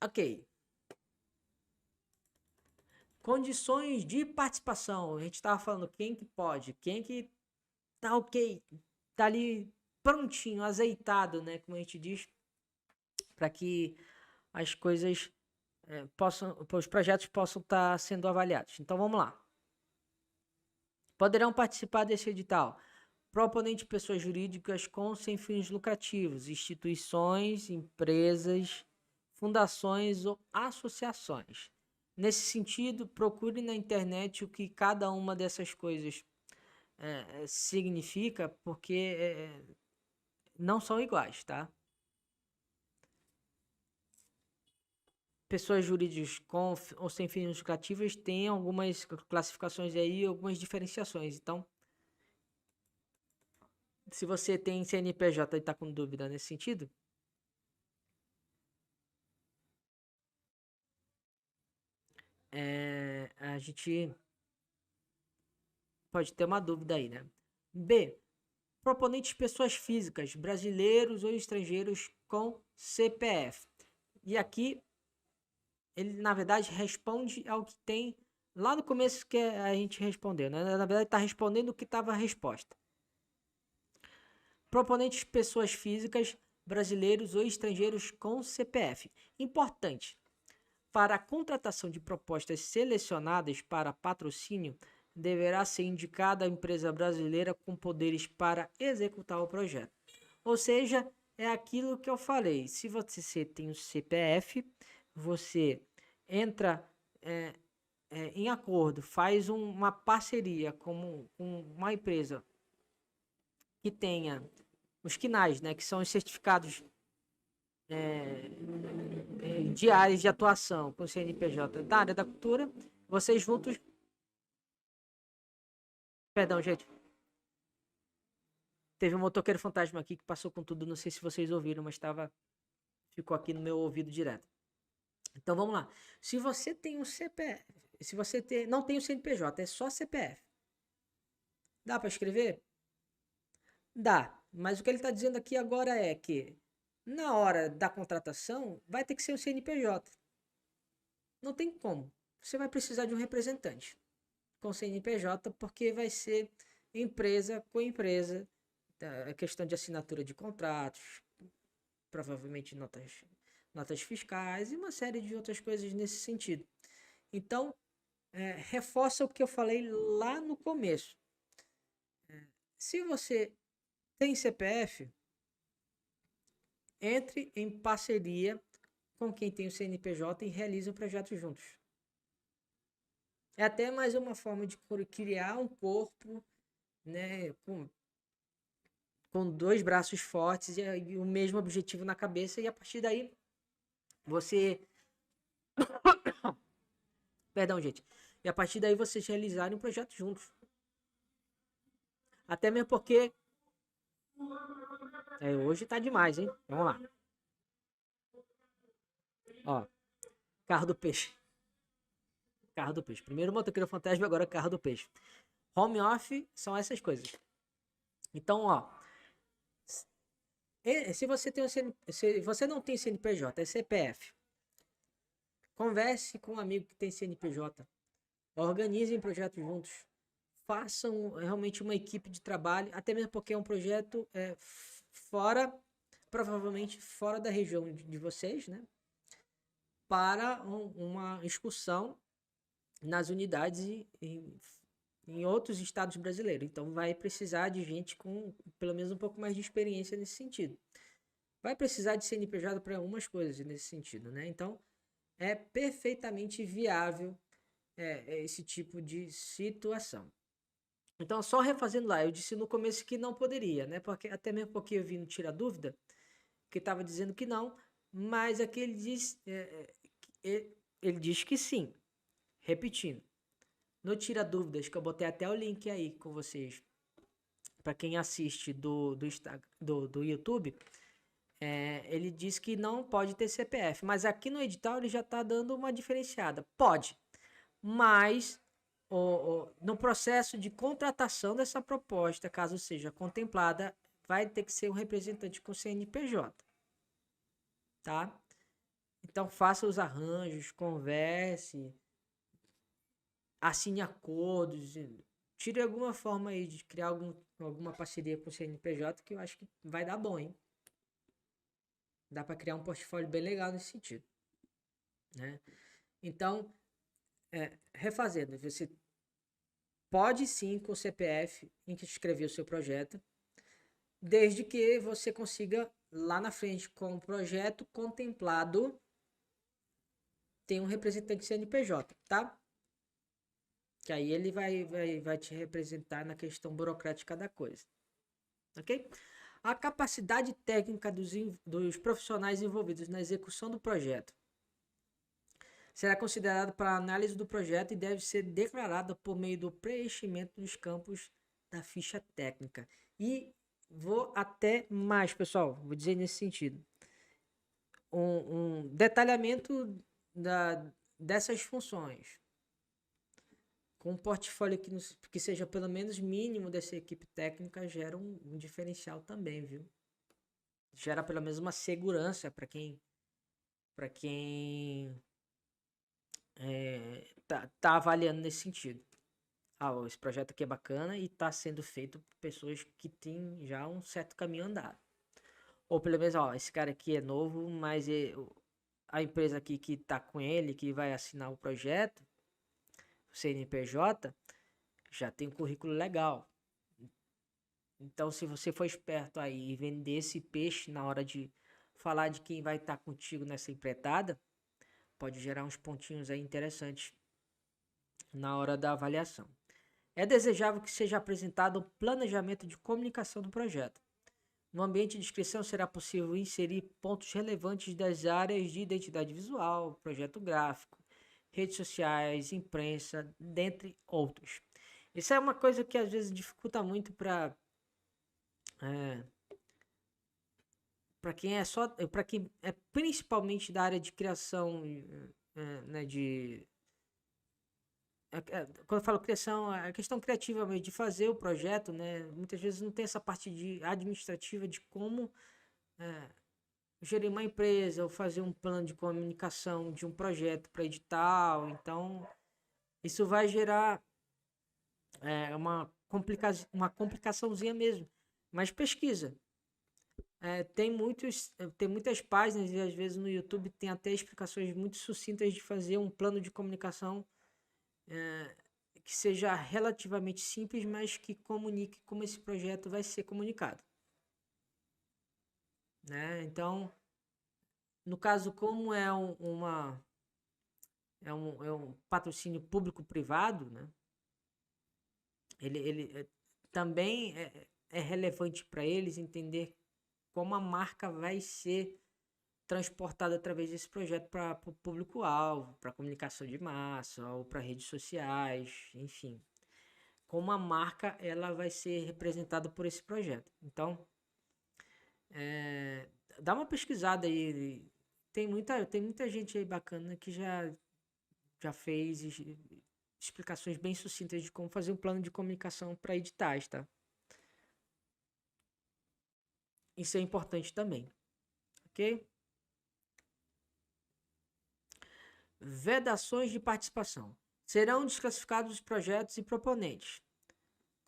Ok. Condições de participação. A gente estava falando quem que pode, quem que tá ok, tá ali prontinho, azeitado, né? Como a gente diz, para que as coisas os projetos possam estar sendo avaliados. Então vamos lá. Poderão participar desse edital proponentes pessoas jurídicas com sem fins lucrativos, instituições, empresas, fundações ou associações. Nesse sentido, procure na internet o que cada uma dessas coisas significa, porque não são iguais, tá? Pessoas jurídicas com ou sem fins lucrativos têm algumas classificações aí, algumas diferenciações. Então, se você tem CNPJ e está com dúvida nesse sentido, a gente pode ter uma dúvida aí, né? B. Proponentes pessoas físicas, brasileiros ou estrangeiros com CPF. E aqui, ele, na verdade, responde ao que tem lá no começo que a gente respondeu, né? Na verdade, está respondendo o que estava a resposta. Proponentes pessoas físicas, brasileiros ou estrangeiros com CPF. Importante. Para a contratação de propostas selecionadas para patrocínio, deverá ser indicada a empresa brasileira com poderes para executar o projeto. Ou seja, é aquilo que eu falei. Se você tem o CPF, você entra em acordo, faz uma parceria com uma empresa que tenha os KNAIs, né, que são os certificados de áreas de atuação com o CNPJ da área da cultura, vocês juntos. Perdão, gente. Teve um motoqueiro fantasma aqui que passou com tudo, não sei se vocês ouviram, mas ficou aqui no meu ouvido direto. Então vamos lá. Se você tem um CPF, se você não tem o CNPJ, é só CPF. Dá para escrever? Dá. Mas o que ele está dizendo aqui agora é que na hora da contratação vai ter que ser o CNPJ. Não tem como. Você vai precisar de um representante com CNPJ porque vai ser empresa com empresa, a questão de assinatura de contratos, provavelmente notas fiscais e uma série de outras coisas nesse sentido. Então, reforça o que eu falei lá no começo. Se você tem CPF, entre em parceria com quem tem o CNPJ e realize o projeto juntos. É até mais uma forma de criar um corpo, né, com dois braços fortes e o mesmo objetivo na cabeça, e a partir daí você. Perdão, gente. E a partir daí vocês realizarem um projeto juntos. Até mesmo porque. Hoje tá demais, hein? Vamos lá. Ó. Carro do peixe. Carro do peixe. Primeiro motoqueiro fantasma, agora carro do peixe. Home office são essas coisas. Então, ó. Se você não tem CNPJ, é CPF. Converse com um amigo que tem CNPJ. Organizem projetos juntos. Façam realmente uma equipe de trabalho, até mesmo porque é um projeto fora, provavelmente fora da região de vocês, né? Para uma excursão nas unidades em outros estados brasileiros. Então vai precisar de gente com pelo menos um pouco mais de experiência nesse sentido. Vai precisar de CNPJ para algumas coisas nesse sentido, né? Então é perfeitamente viável esse tipo de situação. Então, só refazendo lá, eu disse no começo que não poderia, né? Porque, até mesmo porque eu vi no Tira Dúvida, que estava dizendo que não, mas aqui ele diz, ele diz que sim. Repetindo, no Tira Dúvidas, que eu botei até o link aí com vocês, para quem assiste do YouTube, ele diz que não pode ter CPF, mas aqui no edital ele já está dando uma diferenciada. Pode, mas no processo de contratação dessa proposta, caso seja contemplada, vai ter que ser um representante com CNPJ, tá? Então faça os arranjos, converse, assine acordos, tire alguma forma aí de criar alguma parceria com o CNPJ que eu acho que vai dar bom, hein? Dá para criar um portfólio bem legal nesse sentido, né? Então, refazendo, você pode sim com o CPF inscrever o seu projeto, desde que você consiga lá na frente, com o projeto contemplado, tem um representante CNPJ, tá? Que aí ele vai te representar na questão burocrática da coisa, ok? A capacidade técnica dos profissionais envolvidos na execução do projeto será considerada para análise do projeto e deve ser declarada por meio do preenchimento dos campos da ficha técnica. E vou até mais, pessoal, vou dizer nesse sentido. Um detalhamento dessas funções, com um portfólio que seja pelo menos mínimo dessa equipe técnica, gera um diferencial também, viu? Gera pelo menos uma segurança para quem tá avaliando nesse sentido. Esse projeto aqui é bacana e está sendo feito por pessoas que têm já um certo caminho andado. Ou pelo menos, esse cara aqui é novo, mas a empresa aqui que está com ele, que vai assinar o projeto, o CNPJ, já tem um currículo legal. Então, se você for esperto aí e vender esse peixe na hora de falar de quem vai estar contigo nessa empreitada, pode gerar uns pontinhos aí interessantes na hora da avaliação. É desejável que seja apresentado o planejamento de comunicação do projeto. No ambiente de inscrição será possível inserir pontos relevantes das áreas de identidade visual, projeto gráfico, redes sociais, imprensa, dentre outros. Isso é uma coisa que às vezes dificulta muito para quem é principalmente da área de criação, né, quando eu falo criação, a questão criativa mesmo, de fazer o projeto, né? Muitas vezes não tem essa parte administrativa de como gerir uma empresa ou fazer um plano de comunicação de um projeto para edital. Então, isso vai gerar uma complicaçãozinha mesmo. Mas pesquisa. Tem muitas páginas e às vezes no YouTube tem até explicações muito sucintas de fazer um plano de comunicação que seja relativamente simples, mas que comunique como esse projeto vai ser comunicado, né? Então, no caso, como é um patrocínio público-privado, né? Ele também é relevante para eles entender como a marca vai ser transportada através desse projeto para o público-alvo, para comunicação de massa ou para redes sociais, enfim. Como a marca ela vai ser representada por esse projeto. Então, dá uma pesquisada aí. Tem muita gente aí bacana que já fez explicações bem sucintas de como fazer um plano de comunicação para editais, tá? Isso é importante também, ok? Vedações de participação. Serão desclassificados os projetos e proponentes,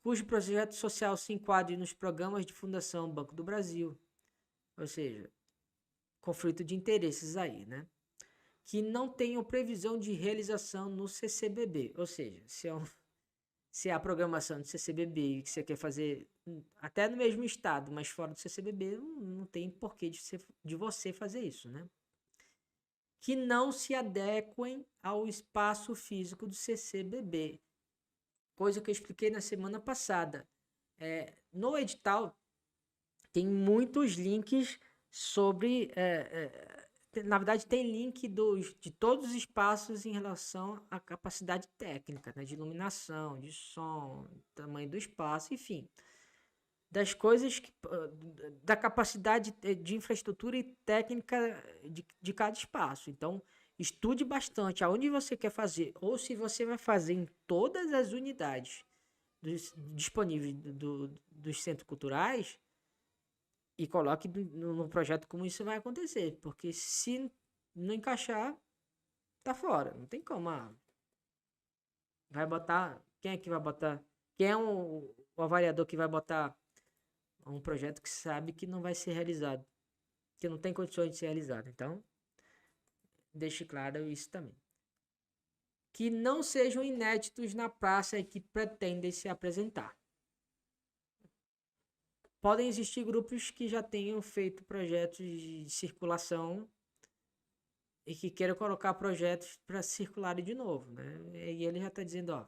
cujo projeto social se enquadre nos programas de Fundação Banco do Brasil, ou seja, conflito de interesses aí, né? Que não tenham previsão de realização no CCBB, ou seja, se é a programação do CCBB e que você quer fazer até no mesmo estado, mas fora do CCBB, não tem porquê de você fazer isso, né? Que não se adequem ao espaço físico do CCBB, coisa que eu expliquei na semana passada. No edital tem muitos links sobre na verdade, tem link de todos os espaços em relação à capacidade técnica, né? De iluminação, de som, tamanho do espaço, enfim. Das coisas da capacidade de infraestrutura e técnica de cada espaço. Então, estude bastante aonde você quer fazer, ou se você vai fazer em todas as unidades disponíveis dos centros culturais, e coloque no projeto como isso vai acontecer, porque se não encaixar, tá fora. Não tem como. Vai botar. Quem é que vai botar? Quem é o avaliador que vai botar um projeto que sabe que não vai ser realizado? Que não tem condições de ser realizado. Então, deixe claro isso também. Que não sejam inéditos na praça e que pretendem se apresentar. Podem existir grupos que já tenham feito projetos de circulação e que queiram colocar projetos para circularem de novo, né? E ele já está dizendo, ó,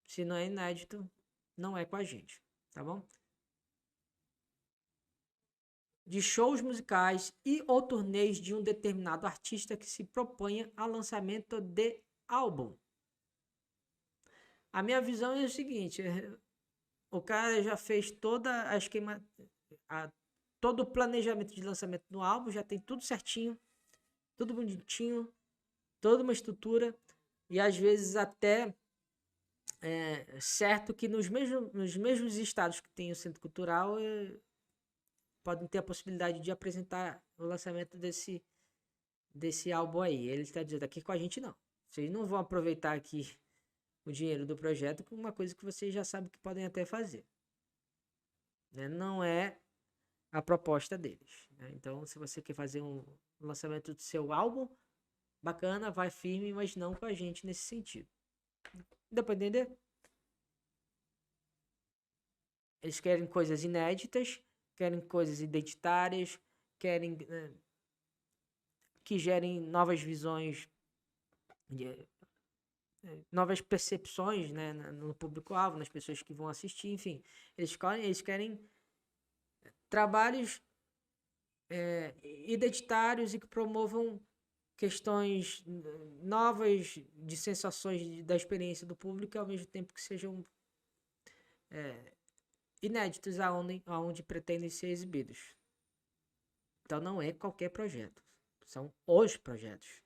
se não é inédito, não é com a gente, tá bom? De shows musicais e ou turnês de um determinado artista que se proponha a lançamento de álbum. A minha visão é o seguinte, o cara já fez toda a esquema, todo o planejamento de lançamento do álbum, já tem tudo certinho, tudo bonitinho, toda uma estrutura, e às vezes até certo que nos mesmos estados que tem o centro cultural podem ter a possibilidade de apresentar o lançamento desse álbum aí. Ele está dizendo, aqui com a gente não. Vocês não vão aproveitar aqui o dinheiro do projeto com uma coisa que vocês já sabem que podem até fazer. Né? Não é a proposta deles. Né? Então, se você quer fazer um lançamento do seu álbum, bacana, vai firme, mas não com a gente nesse sentido. Deu pra entender? Eles querem coisas inéditas, querem coisas identitárias, querem que gerem novas visões, novas percepções, né, no público-alvo, nas pessoas que vão assistir, enfim. Eles querem trabalhos identitários e que promovam questões novas de sensações da experiência do público, ao mesmo tempo que sejam inéditos aonde pretendem ser exibidos. Então não é qualquer projeto, são os projetos.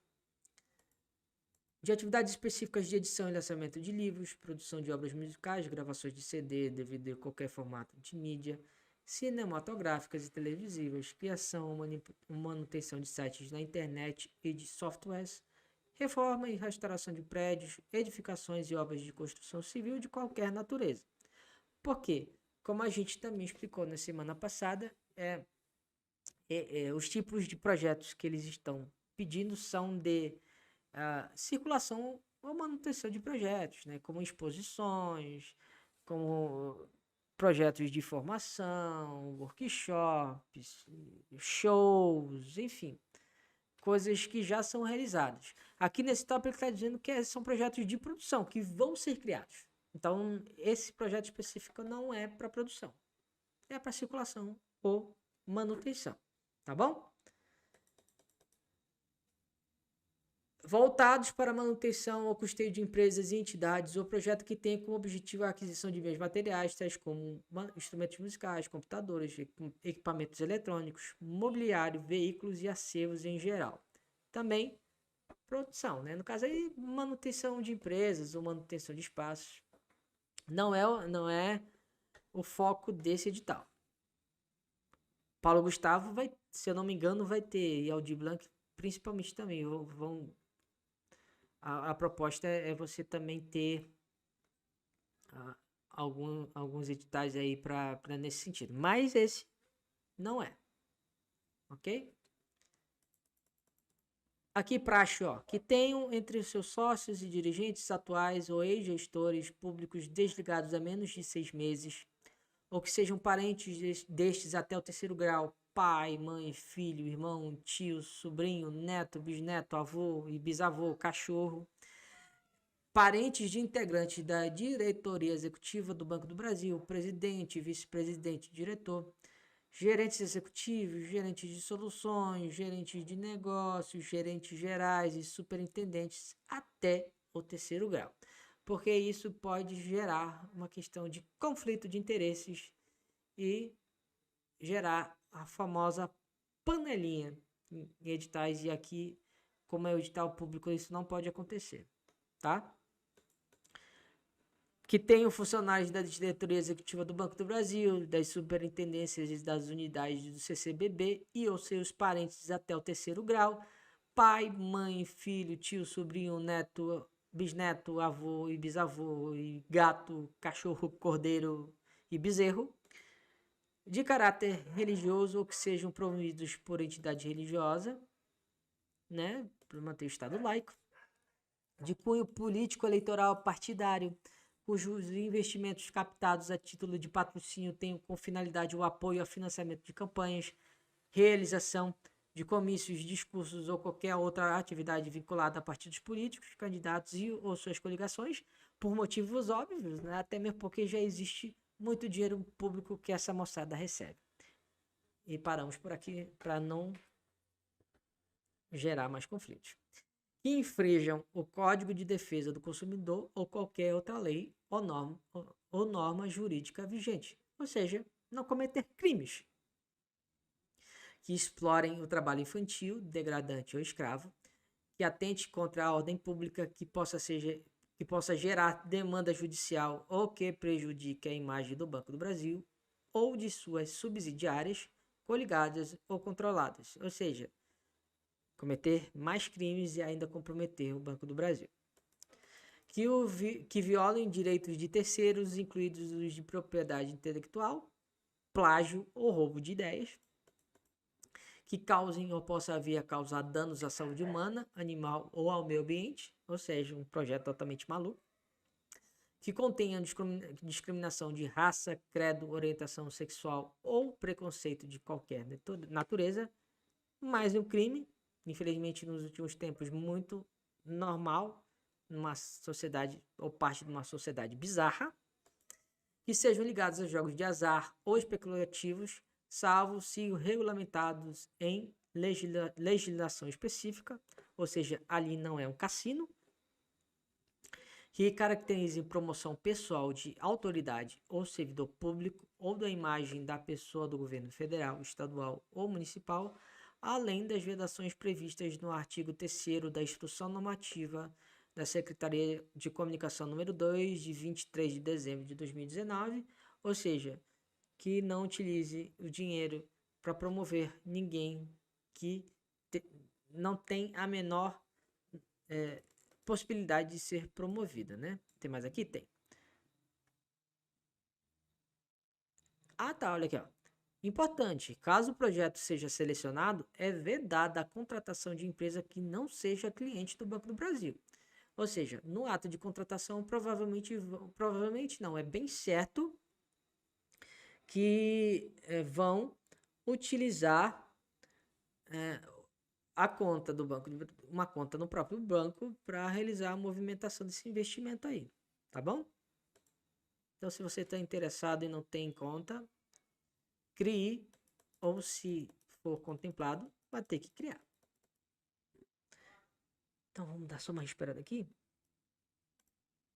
De atividades específicas de edição e lançamento de livros, produção de obras musicais, gravações de CD, DVD em qualquer formato de mídia, cinematográficas e televisivas, criação ou manutenção de sites na internet e de softwares, reforma e restauração de prédios, edificações e obras de construção civil de qualquer natureza. Por quê? Como a gente também explicou na semana passada, os tipos de projetos que eles estão pedindo são de circulação ou manutenção de projetos, né? Como exposições, como projetos de formação, workshops, shows, enfim, coisas que já são realizadas. Aqui nesse tópico está dizendo que são projetos de produção, que vão ser criados. Então, esse projeto específico não é para produção, é para circulação ou manutenção, tá bom? Voltados para manutenção ou custeio de empresas e entidades, ou projeto que tenha como objetivo a aquisição de bens materiais, tais como instrumentos musicais, computadores, equipamentos eletrônicos, mobiliário, veículos e acervos em geral. Também produção, né? No caso aí, manutenção de empresas ou manutenção de espaços. Não é o foco desse edital. Paulo Gustavo vai, se eu não me engano, vai ter, e Aldir Blanc principalmente também, a proposta é você também ter alguns editais aí para nesse sentido. Mas esse não é. Ok? Aqui praxe, ó, que tenham entre os seus sócios e dirigentes atuais ou ex-gestores públicos desligados há menos de 6 meses, ou que sejam parentes destes até o 3º grau, pai, mãe, filho, irmão, tio, sobrinho, neto, bisneto, avô e bisavô, cachorro, parentes de integrantes da diretoria executiva do Banco do Brasil, presidente, vice-presidente, diretor, gerentes executivos, gerentes de soluções, gerentes de negócios, gerentes gerais e superintendentes até o 3º grau. Porque isso pode gerar uma questão de conflito de interesses e gerar a famosa panelinha em editais. E aqui, como é o edital público, isso não pode acontecer, tá? que tenham funcionários da diretoria executiva do Banco do Brasil, das superintendências das unidades do CCBB e ou seus parentes até o 3º grau, pai, mãe, filho, tio, sobrinho, neto, bisneto, avô e bisavô, e gato, cachorro, cordeiro e bezerro, de caráter religioso ou que sejam promovidos por entidade religiosa, né, para manter o Estado laico, de cunho político, eleitoral, partidário, cujos investimentos captados a título de patrocínio tenham com finalidade o apoio ao financiamento de campanhas, realização de comícios, discursos ou qualquer outra atividade vinculada a partidos políticos, candidatos e ou suas coligações, por motivos óbvios, né? Até mesmo porque já existe muito dinheiro público que essa moçada recebe. E paramos por aqui para não gerar mais conflitos. Que infringam o Código de Defesa do Consumidor ou qualquer outra lei ou norma jurídica vigente, ou seja, não cometer crimes que explorem o trabalho infantil, degradante ou escravo, que atente contra a ordem pública, que possa gerar demanda judicial ou que prejudique a imagem do Banco do Brasil ou de suas subsidiárias, coligadas ou controladas, ou seja, cometer mais crimes e ainda comprometer o Banco do Brasil. Que violem direitos de terceiros, incluídos os de propriedade intelectual, plágio ou roubo de ideias, que causem ou possa vir a causar danos à saúde humana, animal ou ao meio ambiente, ou seja, um projeto totalmente maluco, que contenham discriminação de raça, credo, orientação sexual ou preconceito de qualquer natureza, mais um crime, infelizmente nos últimos tempos muito normal, numa sociedade ou parte de uma sociedade bizarra, que sejam ligados a jogos de azar ou especulativos, salvo se regulamentados em legislação específica, ou seja, ali não é um cassino, que caracterizem promoção pessoal de autoridade ou servidor público ou da imagem da pessoa do governo federal, estadual ou municipal, além das vedações previstas no artigo 3º da Instrução Normativa da Secretaria de Comunicação número 2, de 23 de dezembro de 2019, ou seja, que não utilize o dinheiro para promover ninguém que não tem a menor possibilidade de ser promovida, né? Tem mais aqui? Tem. Ah, tá, olha aqui, ó. Importante, caso o projeto seja selecionado, é vedada a contratação de empresa que não seja cliente do Banco do Brasil. Ou seja, no ato de contratação, provavelmente não, é bem certo que vão utilizar a conta do banco, uma conta no próprio banco para realizar a movimentação desse investimento aí, tá bom? Então, se você está interessado e não tem conta, crie, ou se for contemplado, vai ter que criar. Então, vamos dar só uma esperada aqui.